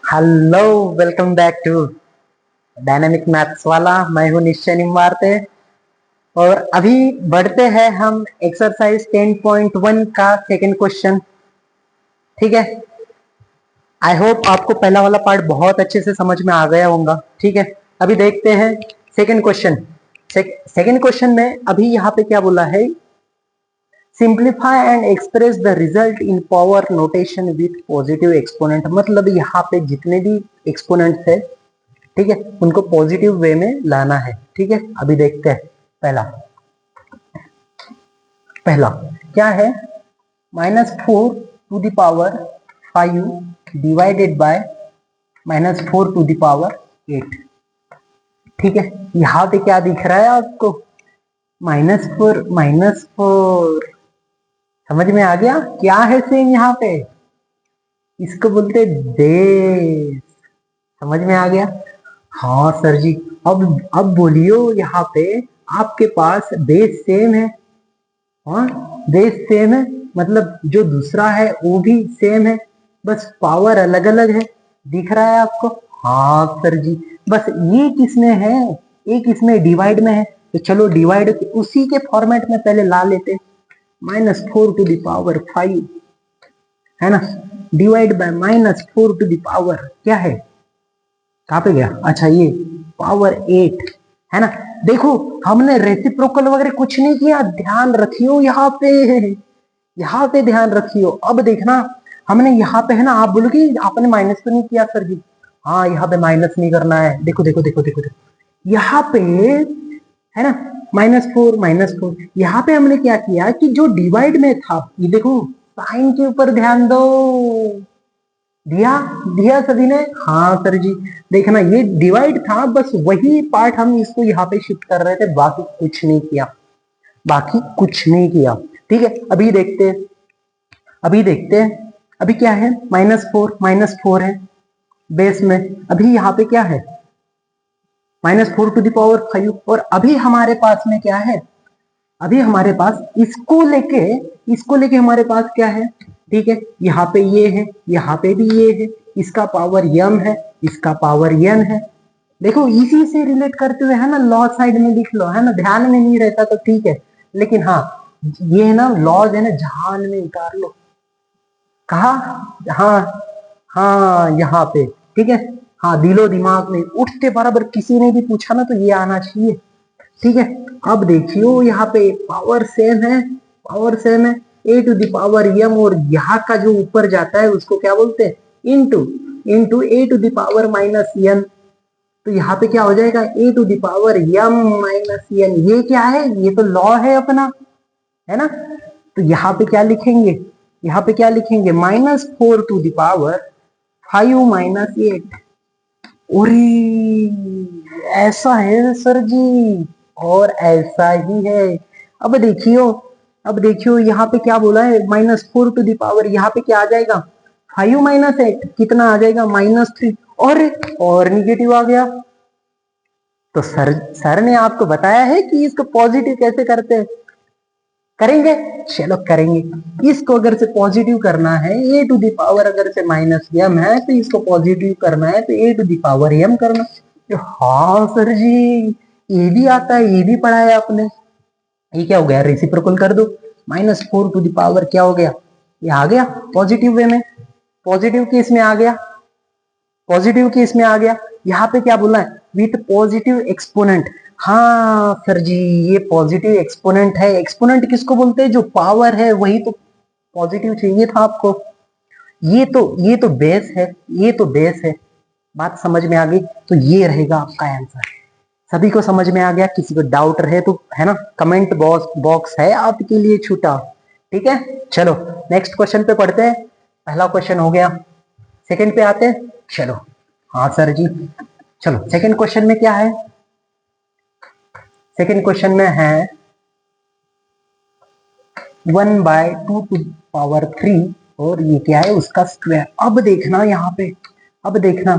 Hello, welcome back to dynamic maths वाला। मैं हूं निश्चय निम्बारते। और अभी बढ़ते हैं हम एक्सरसाइज 10.1 का सेकंड क्वेश्चन। ठीक है। आई होप आपको पहला वाला पार्ट बहुत अच्छे से समझ में आ गया होगा। ठीक है, अभी देखते हैं सेकंड क्वेश्चन। सेकंड क्वेश्चन में अभी यहाँ पे क्या बोला है, simplify and express the result in power notation with positive exponent. मतलब यहाँ पे जितने भी एक्सपोनेंट्स है, ठीक है, उनको पॉजिटिव वे में लाना है। ठीक है, अभी देखते हैं। पहला पहला क्या है, -4 to the power 5 divided by -4 to the power 8। ठीक है, यहाँ पे क्या दिख रहा है आपको, -4 -4। समझ में आ गया क्या है सेम यहाँ पे, इसको बोलते बेस। समझ में आ गया। हाँ सर जी। अब बोलियो, यहाँ पे आपके पास बेस सेम है। हाँ, बेस सेम है, मतलब जो दूसरा है वो भी सेम है, बस पावर अलग अलग है। दिख रहा है आपको। हाँ सर जी। बस ये किसमें है, एक इसमें डिवाइड में है। तो चलो डिवाइड उसी के फॉर्मेट में पहले ला लेते। -4 टू द पावर 5 है ना, divide by -4 to the power क्या है, कहाँ पे गया, अच्छा ये पावर 8 है ना। देखो, हमने रेसिप्रोकल वगैरह कुछ नहीं किया, ध्यान रखियो यहाँ पे, यहाँ पे ध्यान रखियो। अब देखना, हमने यहाँ पे है ना, आप बोलोगे आपने माइनस तो नहीं किया सर जी। हाँ, यहाँ पे माइनस नहीं करना है। देखो देखो देखो देखो देखो, यहाँ पे है ना, -4 -4। यहाँ पे हमने क्या किया कि जो डिवाइड में था, ये देखो साइन के ऊपर ध्यान दो। दिया दिया सभी ने। हाँ सर जी। देखना, ये डिवाइड था, बस वही पार्ट हम इसको यहाँ पे शिफ्ट कर रहे थे, बाकी कुछ नहीं किया, बाकी कुछ नहीं किया। ठीक है, अभी देखते हैं, अभी देखते हैं। अभी क्या है, -4 है बेस में। अभी यहाँ पे क्या है, -4 टू द पावर 5। और अभी हमारे पास में क्या है, अभी हमारे पास इसको लेके हमारे पास क्या है। ठीक है, यहाँ पे ये है, यहाँ पे भी ये है, इसका पावर यम है, इसका पावर यन है। देखो, इसी से रिलेट करते हुए है ना, लॉ साइड में लिख लो, है ना, ध्यान में नहीं रहता तो ठीक है, लेकिन हाँ, ये है ना लॉज है ना, ध्यान में उतार लो। कहा, हाँ हाँ, यहाँ पे। ठीक है, हाँ, दिलो दिमाग में उठते बराबर किसी ने भी पूछा ना तो ये आना चाहिए। ठीक है, अब देखियो यहाँ पे पावर सेम है, पावर सेम है, a to the power m। और यहाँ का जो ऊपर जाता है उसको क्या बोलते हैं, into into a to the power -n। तो यहाँ पे क्या हो जाएगा, a to the power m-n। ये क्या है, ये तो लॉ है अपना, है ना। तो यहाँ पे क्या लिखेंगे, यहाँ पे क्या लिखेंगे, -4 टू द पावर 5 - 8। और ऐसा है सर जी, और ऐसा ही है। अब देखियो, अब देखियो यहाँ पे क्या बोला है, -4 टू द पावर, यहाँ पे क्या आ जाएगा, 5 - 8 कितना आ जाएगा, -3। और निगेटिव आ गया। तो सर ने आपको बताया है कि इसको पॉजिटिव कैसे करते हैं, करेंगे, चलो करेंगे। इसको अगर से पॉजिटिव करना है, a टू द पावर अगर से -m है तो इसको पॉजिटिव करना है तो a to the power m करना। तो हाँ सर जी, ये भी आता है, ये भी पढ़ा है आपने। ये क्या हो गया, रेसिप्रोकल कर दो। -4 टू द पावर क्या हो गया, ये आ गया पॉजिटिव वे में, पॉजिटिव केस में आ गया, पॉजिटिव केस में आ गया। यहाँ पे क्या बोलना है, विथ पॉजिटिव एक्सपोनेंट। हाँ सर जी, ये पॉजिटिव एक्सपोनेंट है। एक्सपोनेंट किसको बोलते हैं, जो पावर है वही तो पॉजिटिव चाहिए था आपको। ये तो बेस है, ये तो बेस है। बात समझ में आ गई, तो ये रहेगा आपका आंसर। सभी को समझ में आ गया, किसी को डाउट रहे तो है ना, कमेंट बॉक्स है आपके लिए छूटा। ठीक है, चलो नेक्स्ट क्वेश्चन पे पढ़ते हैं। पहला क्वेश्चन हो गया, सेकंड पे आते हैं। चलो, हाँ सर जी, चलो सेकंड क्वेश्चन में क्या है, सेकंड क्वेश्चन में है 1/2 टू द पावर 3। और ये क्या है, उसका स्क्वायर। अब देखना यहाँ पे, अब देखना,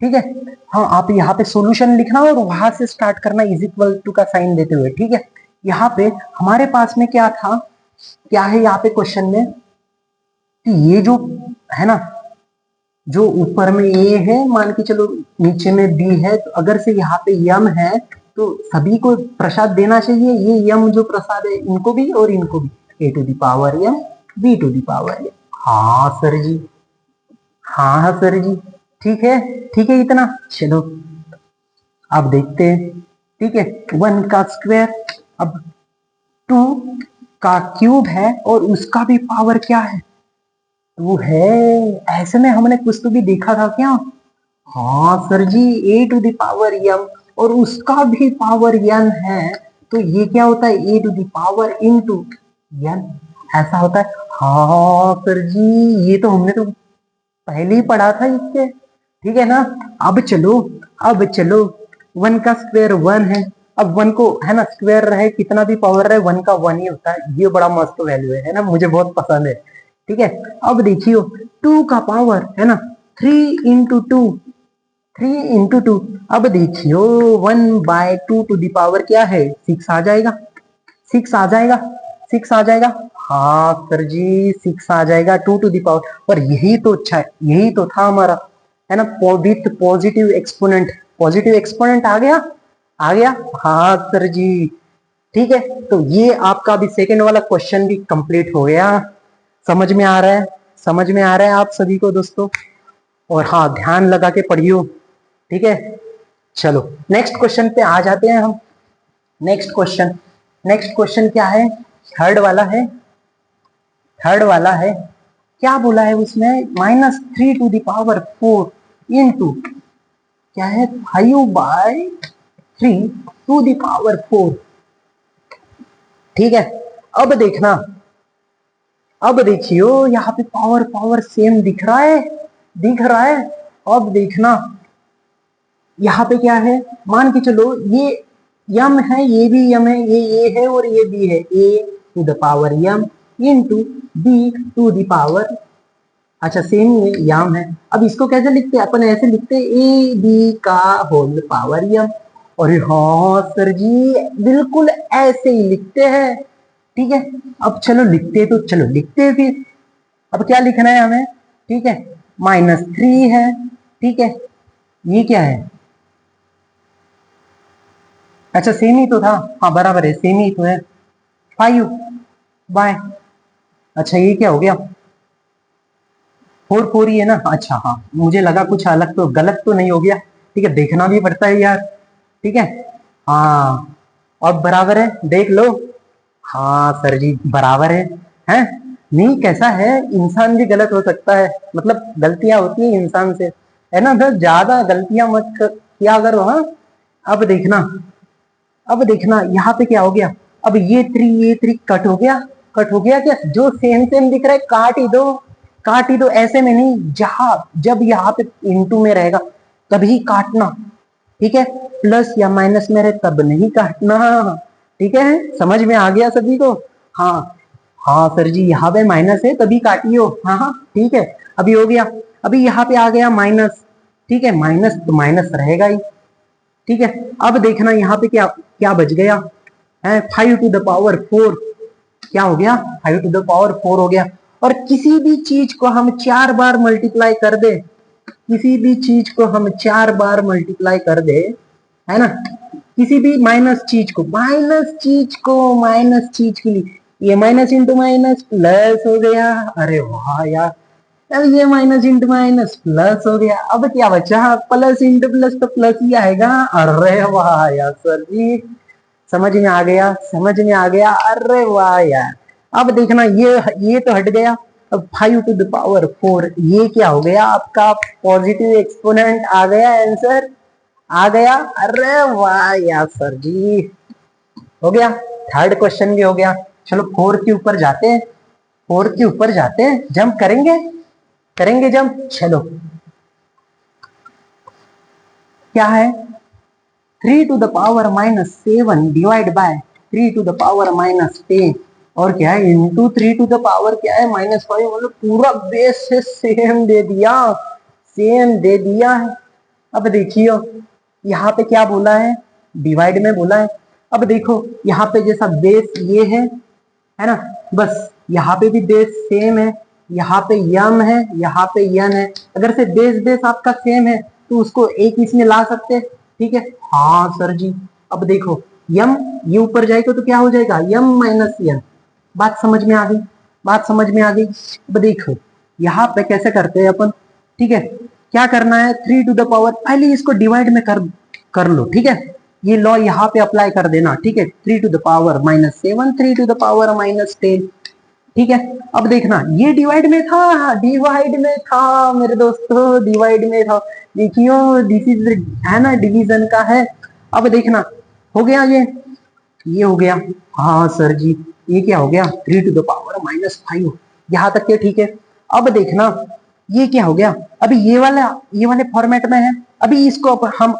ठीक है। हाँ, आप यहाँ पे सॉल्यूशन लिखना और वहां से स्टार्ट करना, इज इक्वल टू का साइन देते हुए। ठीक है, यहाँ पे हमारे पास में क्या था, क्या है यहाँ पे क्वेश्चन में, कि ये जो है ना, जो ऊपर में ए है, मान के चलो नीचे में बी है, तो अगर से यहाँ पे यम है तो सभी को प्रसाद देना चाहिए। ये यम जो प्रसाद है इनको भी और इनको भी, A to the power m B to the power m. हाँ सर जी, हाँ हाँ सर जी, ठीक है, ठीक है इतना। चलो अब देखते हैं, ठीक है। 1 का स्क्वायर, अब 2 का क्यूब है और उसका भी पावर क्या है, 2 है। ऐसे में हमने कुछ तो भी देखा था क्या? हाँ सर जी, A to the power m और उसका भी पावर यन है, तो ये क्या होता है, A to the power into यन, ऐसा होता है। हाँ सर जी, ये तो हमने तो पहले ही पढ़ा था इससे, ठीक है ना। अब चलो, अब चलो, 1 का स्क्वायर 1 है। अब 1 को है ना स्क्वायर रहे कितना भी पावर रहे 1 का 1 ही होता है, ये बड़ा मस्त वैल्यू है ना, मुझे बहुत पसंद है, ठीक है। अब देखियो 2 का पावर है ना 3 इंटू टू, 3 इंटू 2, अब देखियो 1/2 टू द पावर क्या है, 6 आ जाएगा, 6 आ जाएगा, 6 आ जाएगा। हाँ सर जी, 6 आ जाएगा 2 टू द पावर। और यही तो अच्छा है, यही तो था हमारा, है ना, with positive exponent. Positive exponent आ गया, आ गया। हाँ सर जी, ठीक है। तो ये आपका भी सेकंड वाला क्वेश्चन भी कंप्लीट हो गया। समझ में आ रहा है, समझ में आ रहा है आप सभी को दोस्तों? और हाँ, ध्यान लगा के पढ़ियो, ठीक है। चलो नेक्स्ट क्वेश्चन पे आ जाते हैं हम। नेक्स्ट क्वेश्चन, नेक्स्ट क्वेश्चन क्या है, थर्ड वाला है, थर्ड वाला है। क्या बोला है उसमें, -3 टू द पावर 4 इंटू क्या है 5/3 टू द पावर 4, ठीक है। अब देखना, अब देखियो यहाँ पे पावर पावर सेम दिख रहा है, दिख रहा है। अब देखना यहाँ पे क्या है, मान के चलो ये यम है, ये भी यम है, ये ए है और ये बी है, A to the power m into B to the power, अच्छा सेम ही है, यम है। अब इसको कैसे लिखते हैं, अपन ऐसे लिखते हैं ए बी का होल पावर यम। और हाँ सर जी, बिल्कुल ऐसे ही लिखते हैं, ठीक है। अब चलो लिखते हैं, तो चलो लिखते हैं फिर। अब क्या लिखना है हमें, ठीक है, -3 है, ठीक है। ये क्या है, अच्छा सेम ही तो था, हाँ बराबर है, सेम ही तो है, 5/, अच्छा ये क्या हो गया, 4 ही है ना, अच्छा हाँ, मुझे लगा कुछ अलग तो गलत तो नहीं हो गया, ठीक है, देखना भी पड़ता है यार, ठीक है। हाँ अब बराबर है, देख लो। हाँ सर जी बराबर है नहीं, कैसा है, इंसान भी गलत हो सकता है, मतलब गलतियां होती है इंसान से, है ना, बस ज्यादा गलतियां मत किया करो, हाँ। अब देखना, अब देखना यहाँ पे क्या हो गया, अब ये 3 कट हो गया, कट हो गया क्या, जो सेम सेम दिख रहा है काट ही दो, काट ही दो, ऐसे में नहीं, जहां जब यहाँ पे इंटू में रहेगा तभी काटना, ठीक है। प्लस या माइनस में रहे तब नहीं काटना, ठीक है, समझ में आ गया सभी को? हाँ, हाँ सर जी, यहाँ पे माइनस है तभी काटियो, हाँ हाँ ठीक है। अभी हो गया, अभी यहाँ पे आ गया माइनस, ठीक है, माइनस तो माइनस रहेगा ही, ठीक है। अब देखना यहाँ पे क्या क्या बच गया है, 5 टू द पावर 4, क्या हो गया, 5 टू द पावर 4 हो गया। और किसी भी चीज को हम 4 बार मल्टीप्लाई कर दे, किसी भी चीज को हम 4 बार मल्टीप्लाई कर दे, है ना, किसी भी माइनस चीज को, माइनस चीज को, माइनस चीज के लिए, ये माइनस इंटू माइनस प्लस हो गया, अरे वाह यार, अब ये माइनस इंटू माइनस प्लस हो गया, अब क्या बचा, प्लस इंटू प्लस तो प्लस ही आएगा, अरे वाह यार सर जी, समझ में आ गया, समझ में आ गया, अरे वाह यार। अब देखना ये तो हट गया, अब 5 टू द पावर 4, ये क्या हो गया आपका, पॉजिटिव एक्सपोनेंट आ गया, आंसर आ गया, अरे वाह यार सर जी, हो गया, थर्ड क्वेश्चन भी हो गया। चलो 4 के ऊपर जाते हैं, 4 के ऊपर जाते हैं, जंप करेंगे, करेंगे जंप, चलो क्या है, 3 to the power -7 divide by 3 to the power -10, और क्या है इंटू 3 टू द पावर क्या है -5, मतलब पूरा बेस से सेम दे दिया, सेम दे दिया है। अब देखियो यहाँ पे क्या बोला है, डिवाइड में बोला है। अब देखो यहाँ पे जैसा बेस ये है ना, बस यहाँ पे भी बेस सेम है, यहाँ पे यम है, यहाँ पे यन है। अगर से बेस आपका सेम है तो उसको एक इसमें ला सकते हैं, ठीक है। हाँ सर जी। अब देखो यम, ये ऊपर जाएगा तो क्या हो जाएगा, यम माइनस यन। बात समझ में आ गई, बात समझ में आ गई। अब देखो यहाँ पे कैसे करते हैं अपन, ठीक है। क्या करना है, 3 टू द पावर, पहले इसको डिवाइड में कर लो, ठीक है। ये लॉ यहाँ पे अप्लाई कर देना, ठीक है। 3 to the power -7, 3 to the power -10, ठीक है। अब देखना ये डिवाइड में था, डिवाइड में था मेरे दोस्तों, डिवाइड में था। देखियो दिस इज है ना, डिवीजन का है। अब देखना हो गया ये हो गया। हाँ सर जी, ये क्या हो गया, 3 टू द पावर -5, यहाँ तक के ठीक है। अब देखना ये क्या हो गया, अभी ये वाले फॉर्मेट में है, अभी इसको हम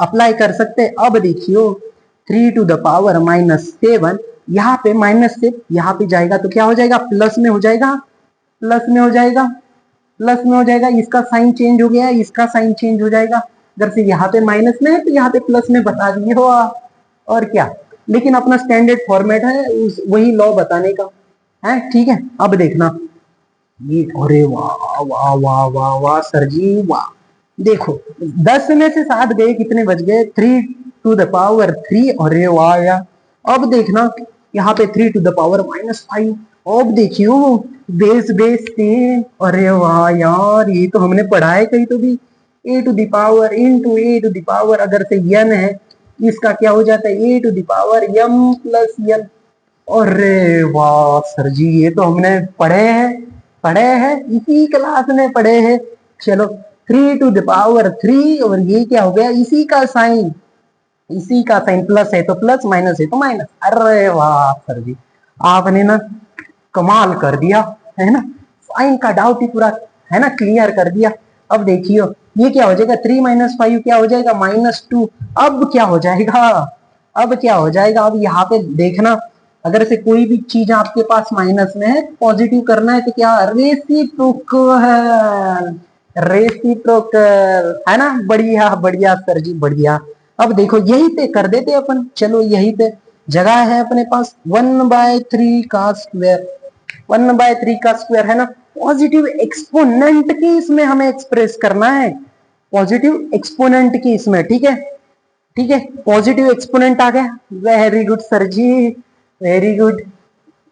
अप्लाई कर सकते हैं। अब देखियो 3 टू द पावर -7, यहाँ पे माइनस से यहाँ पे जाएगा तो क्या हो जाएगा, प्लस में हो जाएगा, प्लस में हो जाएगा, प्लस में हो जाएगा। इसका साइन चेंज हो गया, इसका साइन चेंज हो जाएगा। अगर से यहाँ पे माइनस में है तो यहाँ पे प्लस में बता दिए हो और क्या। लेकिन अपना स्टैंडर्ड फॉर्मेट है वही लॉ बताने का है, ठीक है। अब देखना ये, अरे वाह वाह वाह वाह वाह सर जी वाह। देखो 10 में से 7 गए, कितने बच गए, 3 टू द पावर 3, अरे वाह यार। अब देखना यहाँ पे 3 टू द पावर -5। अब देखियो बेस से, अरे वाह यार, ये तो हमने पढ़ा है कहीं तो भी। a to the power into a to the power, अगर से यन है इसका क्या हो जाता है, a to the power m+n। अरे वाह सर जी, ये तो हमने पढ़े हैं इसी क्लास में पढ़े हैं। चलो 3 टू द पावर 3, और ये क्या हो गया, इसी का साइन, प्लस है तो प्लस, माइनस है तो माइनस। अरे वाह सर जी, आपने ना कमाल कर दिया, है ना। साइन का डाउट ही पूरा, है ना, क्लियर कर दिया। अब देखियो ये क्या हो जाएगा, 3 - 5 क्या हो जाएगा, -2। अब क्या हो जाएगा, अब क्या हो जाएगा, अब यहाँ पे देखना, अगर से कोई भी चीज आपके पास माइनस में है, पॉजिटिव करना है तो क्या, रेसिप्रोकल, रेसिप्रोकल, है ना। बढ़िया बढ़िया सर जी बढ़िया। अब देखो यही पे कर देते अपन, चलो यही पे जगह है अपने पास, 1/3 का स्क्वायर, 1/3 का स्क्वायर, है ना। पॉजिटिव एक्सपोनेंट की इसमें हमें एक्सप्रेस करना है, पॉजिटिव एक्सपोनेंट की इसमें, ठीक है, ठीक है। पॉजिटिव एक्सपोनेंट आ गया, वेरी गुड सर जी, वेरी गुड,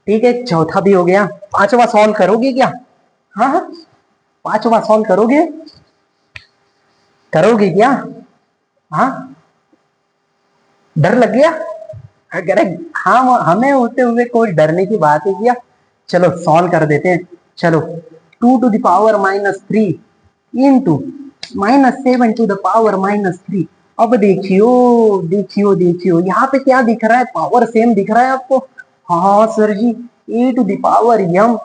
ठीक है। चौथा भी हो गया, पांचवा सॉल्व करोगे क्या, हाँ हाँ, पांचवा सॉल्व करोगे, करोगे क्या, हाँ, डर लग गया, अगर हाँ, हमें होते हुए कोई डरने की बात है क्या। चलो सॉल्व कर देते हैं, चलो 2 to the power -3 into -7 to the power -3। अब देखियो देखियो देखियो, यहाँ पे क्या दिख रहा है, पावर सेम दिख रहा है आपको, हाँ sir ji, a to the power m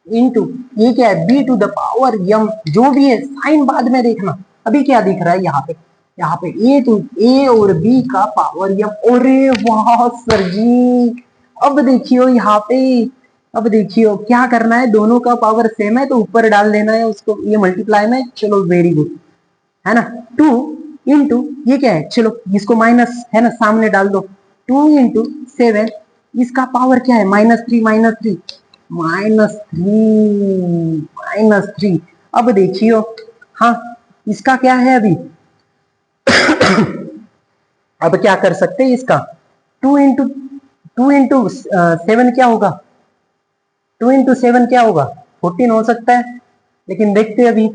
into ये क्या है, b to the power m, जो भी है साइन बाद में देखना। अभी क्या दिख रहा है यहाँ पे a और b का पावर m, अरे वाह सर जी। अब देखियो यहाँ पे, अब देखियो क्या करना है, दोनों का पावर सेम है तो ऊपर डाल देना है उसको, ये मल्टीप्लाई में, चलो वेरी गुड, है ना। 2 इंटू ये क्या है, चलो इसको माइनस, है ना, सामने डाल दो, 2 × 7, इसका पावर क्या है, -3 -3। अब देखियो, हाँ इसका क्या है अभी अब क्या कर सकते हैं इसका, 2 × 7 क्या होगा, 2 × 7 क्या होगा, 14 हो सकता है। लेकिन देखते हैं अभी,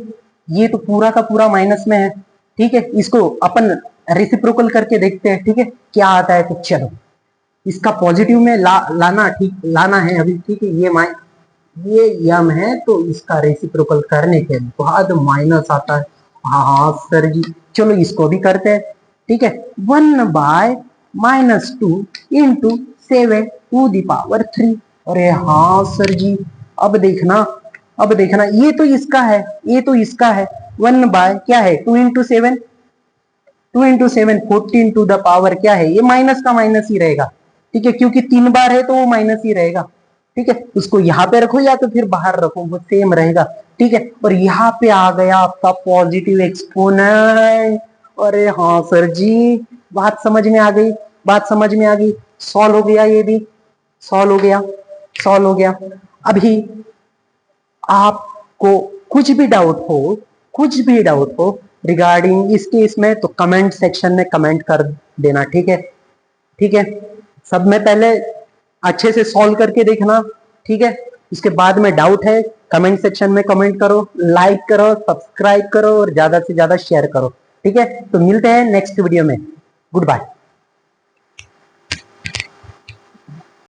ये तो पूरा का पूरा माइनस में है, ठीक है। इसको अपन रेसिप्रोकल करके देखते हैं, ठीक है, क्या आता है। तो चलो इसका पॉजिटिव में लाना, ठीक, लाना है अभी, ठीक है। ये यम है तो इसका रेसिप्रोकल करने के बाद माइनस आता है, हाँ हाँ सर जी। चलो इसको भी करते हैं, ठीक है। 1/-2 इंटू 7 टू द पावर 3, अरे हाँ सर जी। अब देखना, अब देखना, ये तो इसका है, ये तो इसका है, 1 क्या है, 2 × 7, 2 × 7 14 टू द पावर क्या है, ये माइनस का माइनस ही रहेगा, ठीक है, क्योंकि 3 बार है तो वो माइनस ही रहेगा, ठीक है। उसको यहाँ पे रखो या तो फिर बाहर रखो, वो सेम रहेगा, ठीक है। और यहाँ पे आ गया आपका पॉजिटिव एक्सपोनेंट, अरे हाँ सर जी, बात समझ में आ गई, बात समझ में आ गई। सॉल्व हो गया, ये भी सॉल्व हो गया, सॉल्व हो गया। अभी आपको कुछ भी डाउट हो रिगार्डिंग इस केस में, तो कमेंट सेक्शन में कमेंट कर देना, ठीक है? ठीक है, सब में पहले अच्छे से सॉल्व करके देखना, ठीक है? इसके बाद में डाउट है कमेंट सेक्शन में कमेंट करो, लाइक करो, सब्सक्राइब करो और ज्यादा से ज्यादा शेयर करो, ठीक है? तो मिलते हैं नेक्स्ट वीडियो में। Good bye.